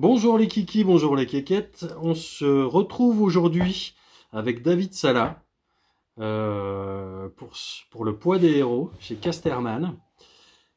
Bonjour les kikis, bonjour les kékettes. On se retrouve aujourd'hui avec David Sala pour le poids des héros chez Casterman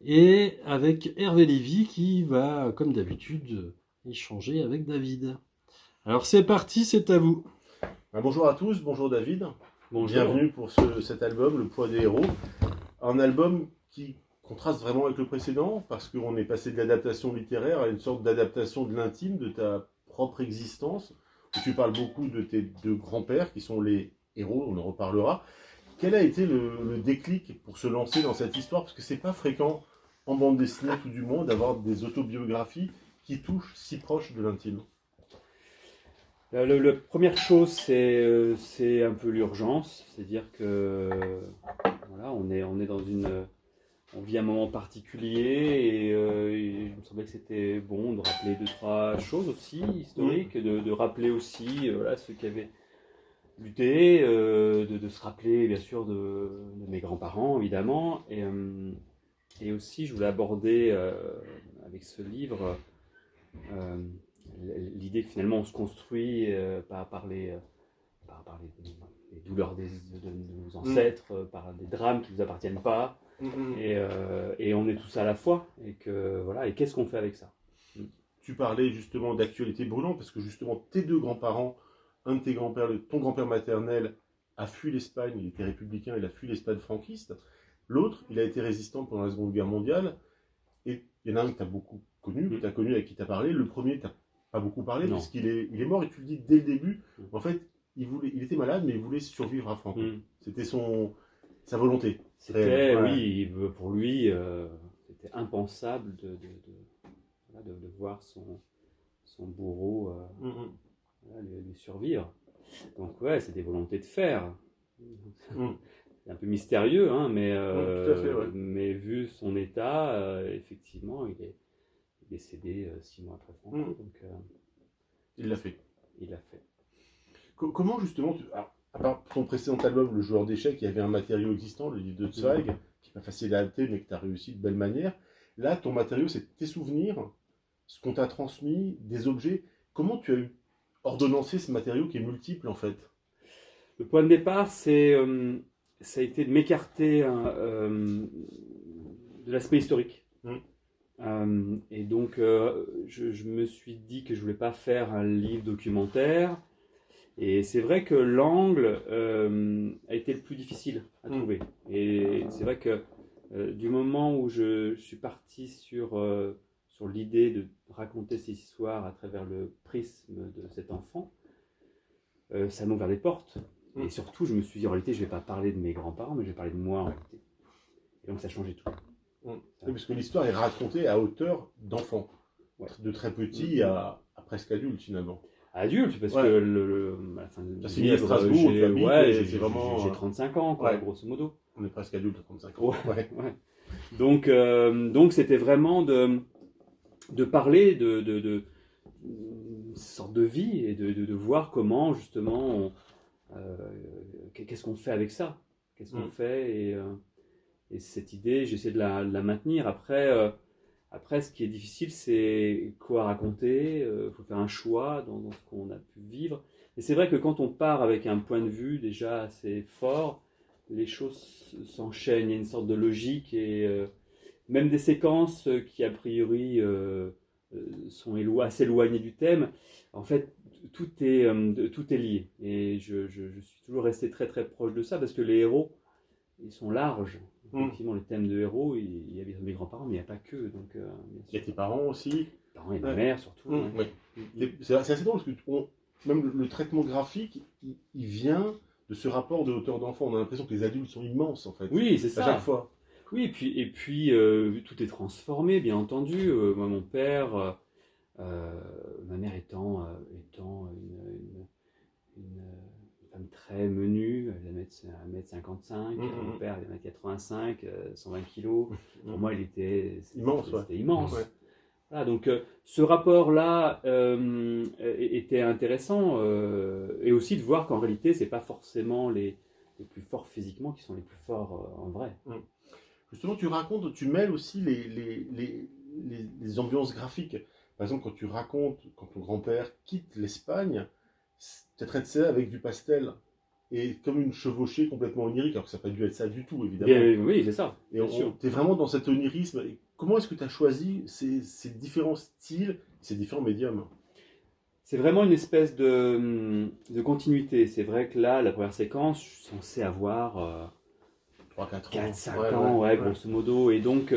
et avec Hervé Lévy qui va, comme d'habitude, échanger avec David. Alors c'est parti, c'est à vous. Bonjour à tous, bonjour David. Bonjour. Bienvenue pour cet album, Le poids des héros. Un album qui contraste vraiment avec le précédent parce qu'on est passé de l'adaptation littéraire à une sorte d'adaptation de l'intime, de ta propre existence, où tu parles beaucoup de tes deux grands-pères qui sont les héros, on en reparlera. Quel a été le déclic pour se lancer dans cette histoire? Parce que c'est pas fréquent en bande dessinée tout du monde d'avoir des autobiographies qui touchent si proche de l'intime. La première chose, c'est un peu l'urgence, c'est-à-dire que voilà, on est dans on vit un moment particulier et il me semblait que c'était bon de rappeler deux trois choses aussi historiques, de rappeler aussi voilà ceux qui avaient lutté, de se rappeler bien sûr de mes grands-parents évidemment et aussi je voulais aborder avec ce livre euh, l'idée que finalement on se construit par les douleurs de nos ancêtres, par des drames qui ne nous appartiennent pas, et on est tous à la fois, et que voilà, et qu'est-ce qu'on fait avec ça? Tu parlais justement d'actualité brûlante, parce que justement tes deux grands-parents, un de tes grands-pères, ton grand-père maternel, a fui l'Espagne, il était républicain, il a fui l'Espagne franquiste. L'autre, il a été résistant pendant la Seconde Guerre mondiale, et il y en a un que tu as beaucoup connu, que tu as connu, avec qui tu as parlé. Le premier, tu n'as pas beaucoup parlé, Non. puisqu'il est mort, et tu le dis dès le début. En fait, il était malade, mais il voulait survivre à Franco. C'était sa volonté. C'était, Ouais. oui, pour lui, c'était impensable de voir son bourreau voilà, lui survivre. Donc ouais, c'est des volontés de fer. C'est un peu mystérieux, hein, tout à fait, ouais. mais vu son état, effectivement, il est décédé 6 mois après Franco. Donc, il l'a fait. Il l'a fait. Comment justement, à part ton précédent album, Le joueur d'échecs, il y avait un matériau existant, le livre de Zweig, qui n'est pas facile à adapter, mais que tu as réussi de belle manière. Là, ton matériau, c'est tes souvenirs, ce qu'on t'a transmis, des objets. Comment tu as ordonnancé ce matériau qui est multiple en fait? Le point de départ, ça a été de m'écarter de l'aspect historique. Et donc, je me suis dit que je voulais pas faire un livre documentaire. Et c'est vrai que l'angle a été le plus difficile à trouver. Et c'est vrai que du moment où je suis parti sur l'idée de raconter ces histoires à travers le prisme de cet enfant, ça m'a ouvert des portes. Et surtout, je me suis dit, en réalité, je ne vais pas parler de mes grands-parents, mais je vais parler de moi en réalité. Et donc, ça a changé tout. Oui, parce que l'histoire est racontée à hauteur d'enfant, de très petit à presque adulte finalement. Adulte, parce que à la fin de à Strasbourg, j'ai 35 ans, quoi, grosso modo. On est presque adulte à 35 ans. Ouais. Donc c'était vraiment de parler de sorte de vie et de voir comment justement qu'est-ce qu'on fait avec ça, qu'est-ce qu'on fait, et cette idée j'essaie de la maintenir. Après, ce qui est difficile, c'est quoi raconter. Il faut faire un choix dans ce qu'on a pu vivre. Et c'est vrai que quand on part avec un point de vue déjà assez fort, les choses s'enchaînent. Il y a une sorte de logique et même des séquences qui, a priori, sont assez éloignées du thème. En fait, tout est lié. Et je suis toujours resté très très proche de ça parce que les héros, ils sont larges. Effectivement, les thèmes de héros, il y a mes grands-parents, mais il n'y a pas que. Donc, il y a tes parents aussi. Parents et ma mère surtout. C'est assez drôle parce que même le traitement graphique, il vient de ce rapport de hauteur d'enfant. On a l'impression que les adultes sont immenses en fait. Oui, c'est ça. À chaque fois. Oui, et puis tout est transformé, bien entendu. Moi, mon père, ma mère étant une femme très menue, elle est 1m55, mon père il est 1m85, 120 kg. Pour moi, il était immense. C'était immense. Ouais. Voilà, donc ce rapport-là était intéressant, et aussi de voir qu'en réalité, c'est pas forcément les plus forts physiquement qui sont les plus forts en vrai. Justement, tu mêles aussi les ambiances graphiques. par exemple, quand tu racontes, quand ton grand-père quitte l'Espagne, tu traites ça avec du pastel. Et comme une chevauchée complètement onirique, alors que ça n'a pas dû être ça du tout, évidemment. Bien, oui, c'est ça. Et tu es vraiment dans cet onirisme. Et comment est-ce que tu as choisi ces différents styles, ces différents médiums? C'est vraiment une espèce de continuité. C'est vrai que là, la première séquence, je suis censé avoir 3-4 ans. 4-5 ans, ouais, grosso modo. Et donc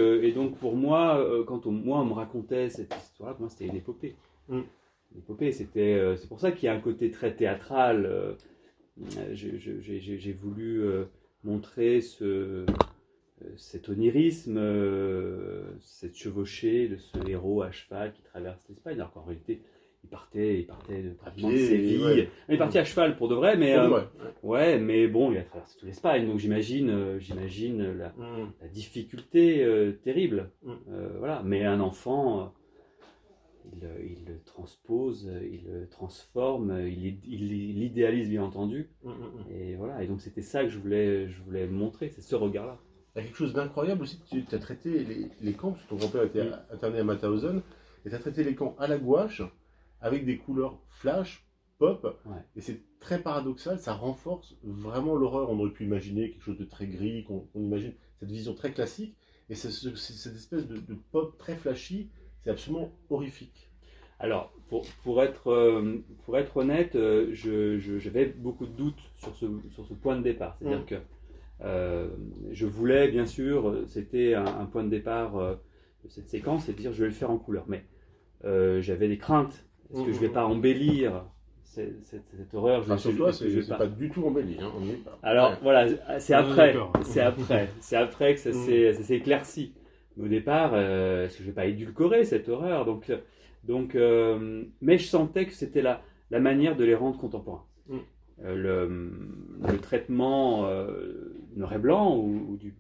pour moi, quand on me racontait cette histoire, pour moi, c'était une épopée. Une épopée, c'est pour ça qu'il y a un côté très théâtral. J'ai voulu montrer cet onirisme, cette chevauchée de ce héros à cheval qui traverse l'Espagne, alors qu'en réalité, il partait pratiquement de Séville. Ouais. Il est parti à cheval pour de vrai, mais Ouais. mais bon, il a traversé toute l'Espagne, donc j'imagine la difficulté terrible. Voilà. Mais un enfant, il le transpose, il le transforme, il l'idéalise bien entendu. Et voilà. Et donc c'était ça que je voulais montrer, c'est ce regard-là. Il y a quelque chose d'incroyable aussi, tu as traité les camps, parce que ton grand-père était interné à Mauthausen, et tu as traité les camps à la gouache, avec des couleurs flash, pop, et c'est très paradoxal, ça renforce vraiment l'horreur. On aurait pu imaginer quelque chose de très gris, qu'on imagine cette vision très classique, et cette espèce de pop très flashy, c'est absolument horrifique. Alors, pour être honnête, j'avais beaucoup de doutes sur ce point de départ. C'est-à-dire que je voulais, bien sûr, c'était un point de départ de cette séquence, c'est de dire je vais le faire en couleur. Mais j'avais des craintes. Est-ce que je ne vais pas embellir cette horreur? Sur toi, c'est pas du tout embelli. Hein, on n'y est pas. Alors voilà, c'est après que ça s'est éclairci. Mais au départ, est-ce que je ne vais pas édulcorer cette horreur? Mais je sentais que c'était la manière de les rendre contemporains. Le traitement noir et blanc ou du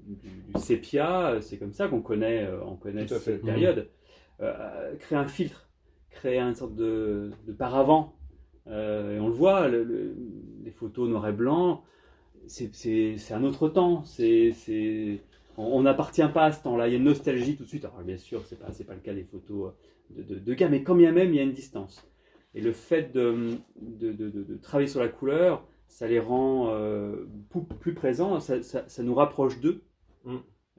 sépia, c'est comme ça qu'on connaît cette période. Créer un filtre, créer une sorte de paravent. Et on le voit, les photos noir et blanc, c'est un autre temps. On n'appartient pas à ce temps-là. Il y a une nostalgie tout de suite. Alors bien sûr, c'est pas le cas des photos de gars, mais quand bien même, il y a une distance. Et le fait de travailler sur la couleur, ça les rend plus présents, ça nous rapproche d'eux,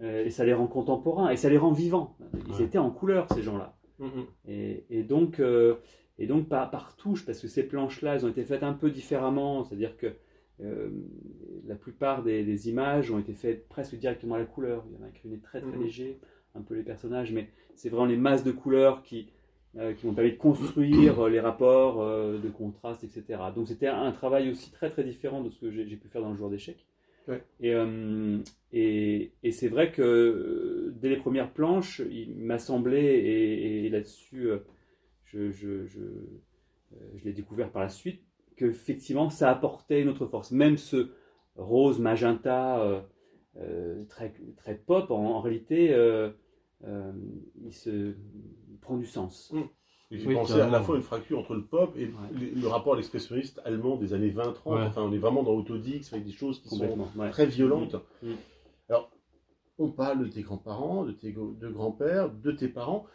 et ça les rend contemporains, et ça les rend vivants. Ils étaient en couleur, ces gens-là. Et donc par touche, parce que ces planches-là, elles ont été faites un peu différemment, c'est-à-dire que la plupart des images ont été faites presque directement à la couleur. Il y en a qui est très très léger, un peu les personnages, mais c'est vraiment les masses de couleurs qui m'ont permis de construire les rapports de contraste, etc. Donc c'était un travail aussi très très différent de ce que j'ai pu faire dans le joueur d'échecs. Ouais. Et c'est vrai que dès les premières planches, il m'a semblé, et là-dessus je l'ai découvert par la suite, qu'effectivement ça apportait une autre force. Même ce rose magenta très, très pop, en réalité, il prend du sens. Et j'ai pensé à la fois une fracture entre le pop et le rapport à l'expressionniste allemand des années 20-30. Enfin, on est vraiment dans Autodix avec des choses qui sont très violentes. Alors, on parle de tes grands-parents, de tes deux grands-pères, de tes parents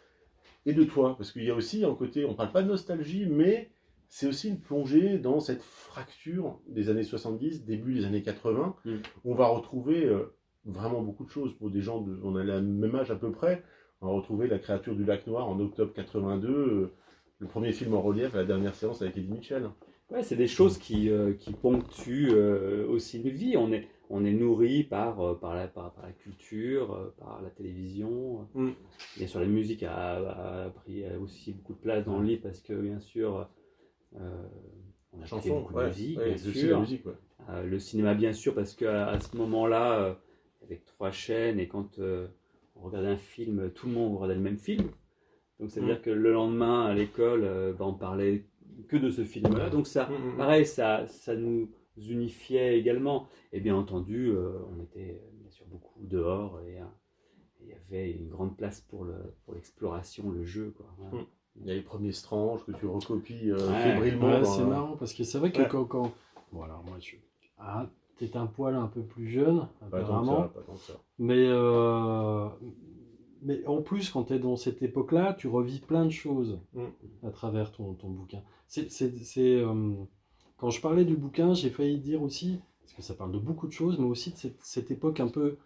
et de toi. Parce qu'il y a aussi un côté, on ne parle pas de nostalgie, mais c'est aussi une plongée dans cette fracture des années 70, début des années 80. On va retrouver vraiment beaucoup de choses. Pour des gens, on a le même âge à peu près. On va retrouver La créature du lac noir en octobre 82, le premier film en relief à la dernière séance avec Eddie Mitchell. Ouais, c'est des choses qui ponctuent aussi une vie. On est nourri par la culture, par la télévision. Bien sûr, la musique a pris aussi beaucoup de place dans le livre parce que, bien sûr, on a fait beaucoup de musique, bien sûr. Musique, le cinéma, bien sûr, parce qu'à ce moment-là, avec 3 chaînes, et quand on regardait un film, tout le monde regardait le même film. Donc, c'est-à-dire que le lendemain, à l'école, on parlait que de ce film-là. Donc, ça, pareil, ça nous unifiait également. Et bien entendu, on était bien sûr beaucoup dehors, et il y avait une grande place pour l'exploration, le jeu, quoi. Voilà. Il y a les premiers Strange que tu recopies fébrilement. Ouais, c'est marrant, parce que c'est vrai que quand... Bon, alors moi, t'es un poil un peu plus jeune, apparemment. Pas tant que ça. Mais Mais en plus, quand tu es dans cette époque-là, tu revis plein de choses Mm. à travers ton bouquin. Quand je parlais du bouquin, j'ai failli dire aussi, parce que ça parle de beaucoup de choses, mais aussi de cette époque un peu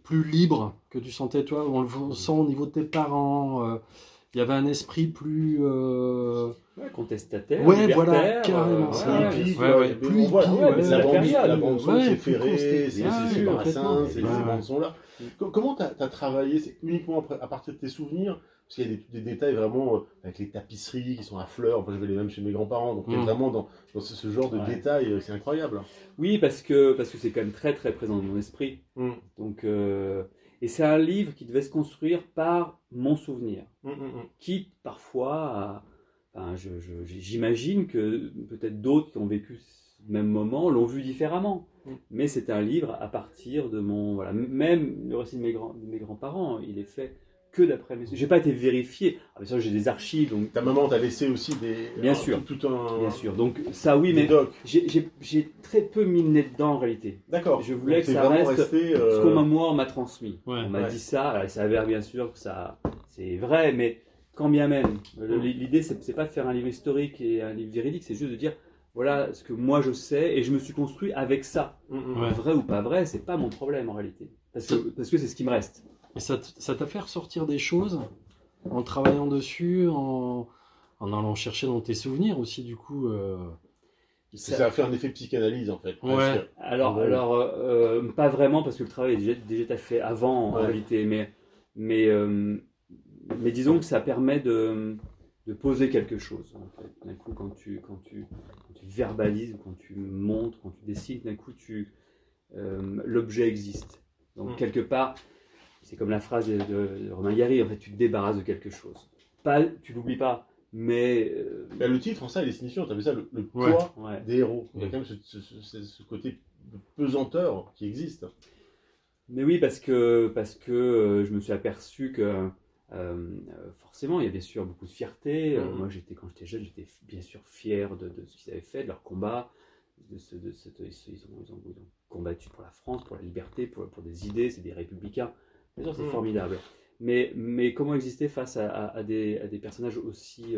plus libre que tu sentais, toi. On le sent au niveau de tes parents. Il y avait un esprit plus... Ouais, contestataire, Ouais, libertaire, voilà, carrément ça. Plus hippie, Ouais, quoi. ouais, Mais plus on voit, hippie, ouais, ouais, mais la la bande, période, la bande son, ouais, c'est plus Ferré, c'est consté- Brassens, c'est ces ouais. bandes son là. Comment t'as travaillé? C'est uniquement à partir de tes souvenirs? Parce qu'il y a des détails vraiment avec les tapisseries qui sont à fleurs. Enfin, j'avais les mêmes chez mes grands-parents. Donc, il y a vraiment dans ce genre de Ouais. détails, c'est incroyable. Oui, parce que c'est quand même très très présent dans mon esprit. Mm. Donc, et c'est un livre qui devait se construire par mon souvenir, quitte parfois enfin, j'imagine que peut-être d'autres qui ont vécu ce même moment l'ont vu différemment. Mais c'est un livre à partir de mon... Voilà, même le récit de mes grands-parents, il est fait que d'après mes... J'ai pas été vérifié. Ah, bien sûr, j'ai des archives, donc... Ta maman t'a laissé aussi des... Bien sûr. Tout un... Bien sûr, donc ça oui, des mais docs. j'ai très peu mis le nez dedans en réalité. D'accord. Je voulais Donc, que t'es ça vraiment reste resté, ce qu'on moi on m'a transmis. Ouais. On m'a Ouais. dit ça, alors il s'avère bien sûr que ça c'est vrai, mais quand bien même, l'idée c'est pas de faire un livre historique et un livre véridique, c'est juste de dire voilà ce que moi je sais et je me suis construit avec ça. Ouais. Vrai ou pas vrai, c'est pas mon problème en réalité, parce que c'est ce qui me reste. Et ça t'a fait ressortir des choses en travaillant dessus, en allant chercher dans tes souvenirs aussi, du coup. Ça a fait un effet psychanalyse, en fait. Ouais. presque. Alors, Ouais. pas vraiment parce que le travail est déjà fait avant en Ouais. réalité, mais disons que ça permet de poser quelque chose. En fait. D'un coup, quand tu verbalises, quand tu montres, quand tu dessines, d'un coup, l'objet existe. Donc quelque part, c'est comme la phrase de Romain Gary, en fait, tu te débarrasses de quelque chose. Pas, tu l'oublies pas, mais Bah, le titre, en ça, il est signifiant. Tu appelles ça le Ouais. poids ouais. des héros. Il y a quand même ce côté de pesanteur qui existe. Mais oui, parce que je me suis aperçu que forcément, il y avait bien sûr beaucoup de fierté. Moi, quand j'étais jeune, j'étais bien sûr fier de ce qu'ils avaient fait, de leur combat. Ils ont combattu pour la France, pour la liberté, pour des idées. C'est des républicains. Bien sûr, c'est formidable. Mais comment exister face à des personnages aussi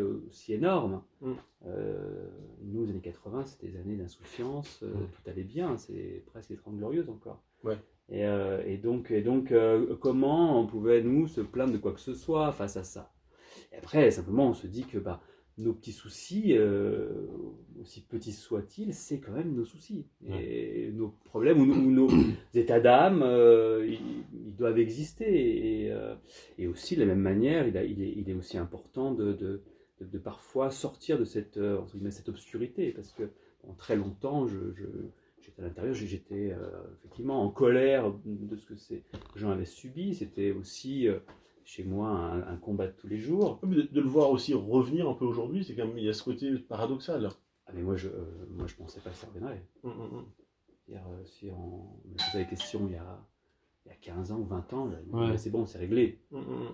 énormes Nous, les années 80, c'était des années d'insouciance. Tout allait bien. C'est presque les 30 Glorieuses encore. Ouais. Et donc, comment on pouvait, nous, se plaindre de quoi que ce soit face à ça? Et après, simplement, on se dit que nos petits soucis, aussi petits soient-ils, c'est quand même nos soucis. Et nos problèmes ou nos états d'âme, ils doivent exister. Et aussi, de la même manière, il est aussi important de parfois sortir de cette obscurité. Parce que pendant très longtemps, j'étais à l'intérieur, j'étais effectivement en colère de ce que ces gens avaient subi. C'était aussi chez moi un combat de tous les jours. De le voir aussi revenir un peu aujourd'hui, c'est quand même, il y a ce côté paradoxal. Ah, mais moi je pensais pas que ça reviendrait. C'est-à-dire, si on me posait la question il y a 15 ans ou 20 ans, c'est bon, c'est réglé.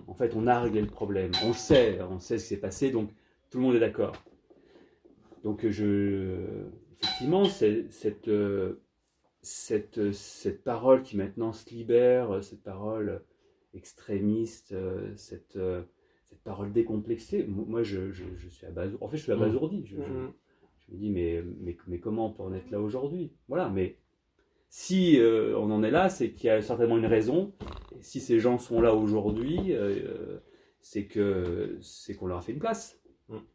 En fait, on a réglé le problème. On sait ce qui s'est passé, donc tout le monde est d'accord. Donc effectivement, cette parole qui maintenant se libère, cette parole extrémiste, cette parole décomplexée, moi je suis abasourdi. En fait, je suis abasourdi. Je me dis, mais comment on peut en être là aujourd'hui? Voilà, mais si on en est là, c'est qu'il y a certainement une raison. Et si ces gens sont là aujourd'hui, c'est qu'on leur a fait une place.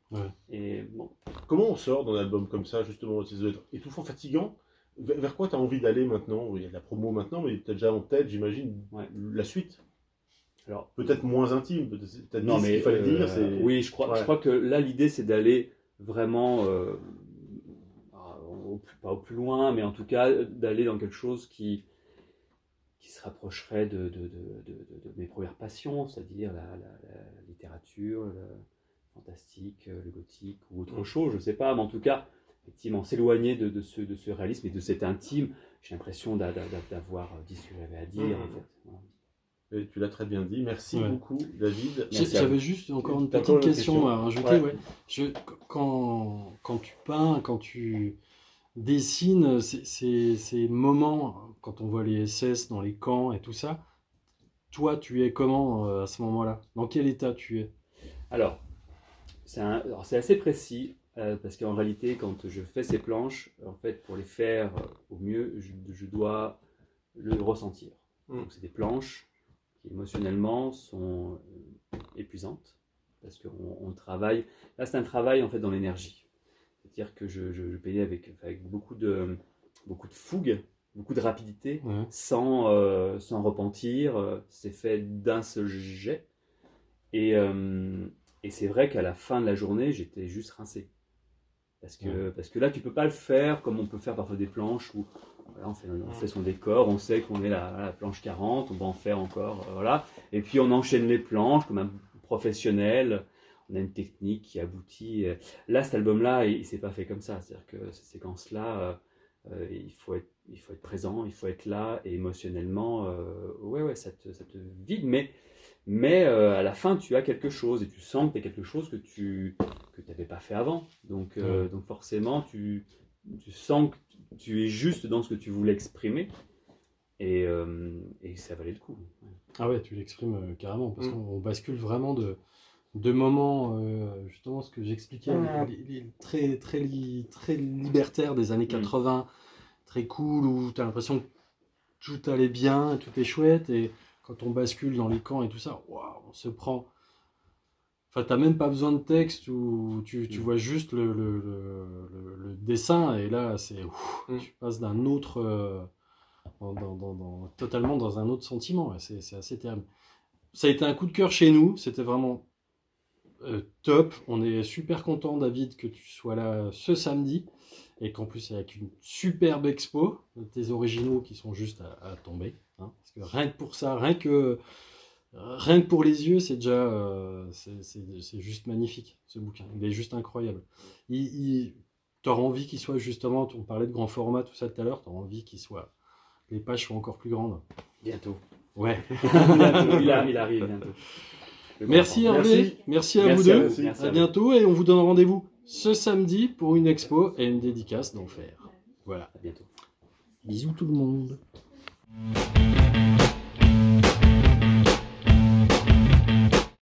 Ouais. Et bon. Comment on sort d'un album comme ça, justement, ça doit être étouffant, fatigant? Vers quoi tu as envie d'aller maintenant? Il y a de la promo maintenant, mais tu as déjà en tête, j'imagine, la suite. Alors, peut-être moins intime, peut-être non, dit ce mais qu'il fallait dire. oui, je crois que là, l'idée, c'est d'aller vraiment, pas au plus loin, mais en tout cas, d'aller dans quelque chose qui se rapprocherait de mes premières passions, c'est-à-dire la littérature, le fantastique, le gothique ou autre chose, je ne sais pas, mais en tout cas, effectivement, s'éloigner de ce réalisme et de cet intime. J'ai l'impression d'avoir dit ce que j'avais à dire, en fait. Voilà. Et tu l'as très bien dit. Merci beaucoup, David. J'avais juste encore une petite question à rajouter. Ouais. Quand tu peins, quand tu dessines, ces moments, quand on voit les SS dans les camps et tout ça, toi, tu es comment à ce moment-là? Dans quel état tu es? Alors, c'est assez précis, parce qu'en réalité, quand je fais ces planches, en fait, pour les faire au mieux, je dois le ressentir. Donc, c'est des planches qui émotionnellement sont épuisantes, parce qu'on travaille. Là, c'est un travail en fait dans l'énergie. C'est-à-dire que je payais avec beaucoup de fougue, beaucoup de rapidité, Ouais. sans repentir. C'est fait d'un seul jet. Et c'est vrai qu'à la fin de la journée, j'étais juste rincé. Parce que là, tu peux pas le faire comme on peut faire parfois des planches où voilà, on fait son décor, on sait qu'on est à la planche 40, on va en faire encore, voilà. Et puis on enchaîne les planches comme un professionnel, on a une technique qui aboutit. Là, cet album-là, il s'est pas fait comme ça. C'est-à-dire que ces séquences-là, il faut être présent, il faut être là, et émotionnellement, ouais, ça te vide, mais à la fin, tu as quelque chose, et tu sens que tu as quelque chose que tu n'avais pas fait avant. Donc forcément, tu sens que tu es juste dans ce que tu voulais exprimer, et ça valait le coup. Ah ouais, tu l'exprimes carrément, parce qu'on bascule vraiment de moments, justement ce que j'expliquais, les très libertaires des années 80, très cool, où tu as l'impression que tout allait bien, tout est chouette, et quand on bascule dans les camps et tout ça, waouh, on se prend... Enfin, t'as même pas besoin de texte, où tu vois juste le dessin, et là, c'est... tu passes d'un autre... totalement dans un autre sentiment, ouais, c'est assez terrible. Ça a été un coup de cœur chez nous, c'était vraiment top. On est super content, David, que tu sois là ce samedi, et qu'en plus avec une superbe expo, tes originaux qui sont juste à tomber, hein, parce que rien que pour ça, rien que pour les yeux, c'est déjà c'est juste magnifique, ce bouquin. Il est juste incroyable. T'auras envie qu'il soit, justement, on parlait de grand format, tout ça tout à l'heure, t'auras envie qu'il soit... les pages soient encore plus grandes. Bientôt. Ouais. Bientôt, il arrive bientôt. Merci Hervé, merci à vous deux, à bientôt, et on vous donne rendez-vous ce samedi pour une expo et une dédicace d'enfer. Voilà. À bientôt. Bisous tout le monde.